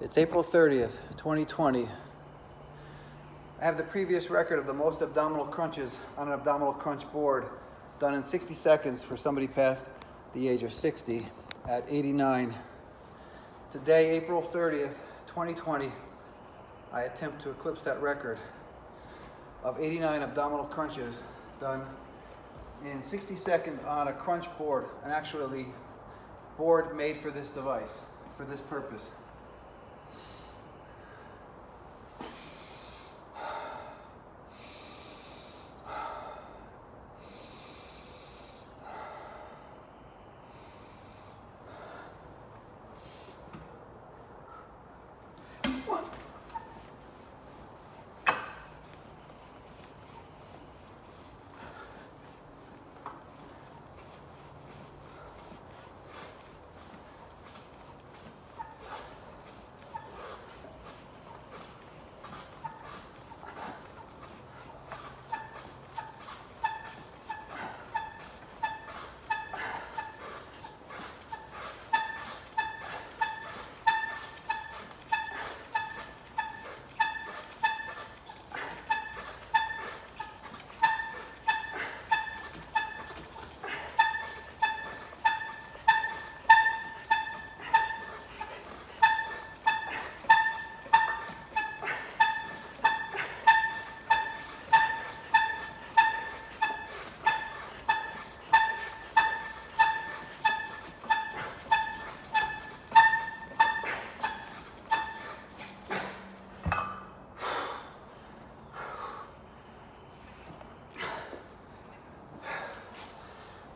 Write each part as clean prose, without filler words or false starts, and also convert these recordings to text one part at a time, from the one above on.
It's April 30th, 2020. I have the previous record of the most abdominal crunches on an abdominal crunch board done in 60 seconds for somebody past the age of 60 at 89. Today, April 30th, 2020, I attempt to eclipse that record of 89 abdominal crunches done in 60 seconds on a crunch board, an actually board made for this device, for this purpose.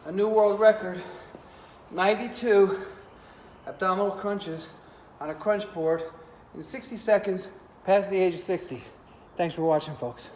A new world record, 92 abdominal crunches on a crunch board in 60 seconds past the age of 60. Thanks for watching, folks.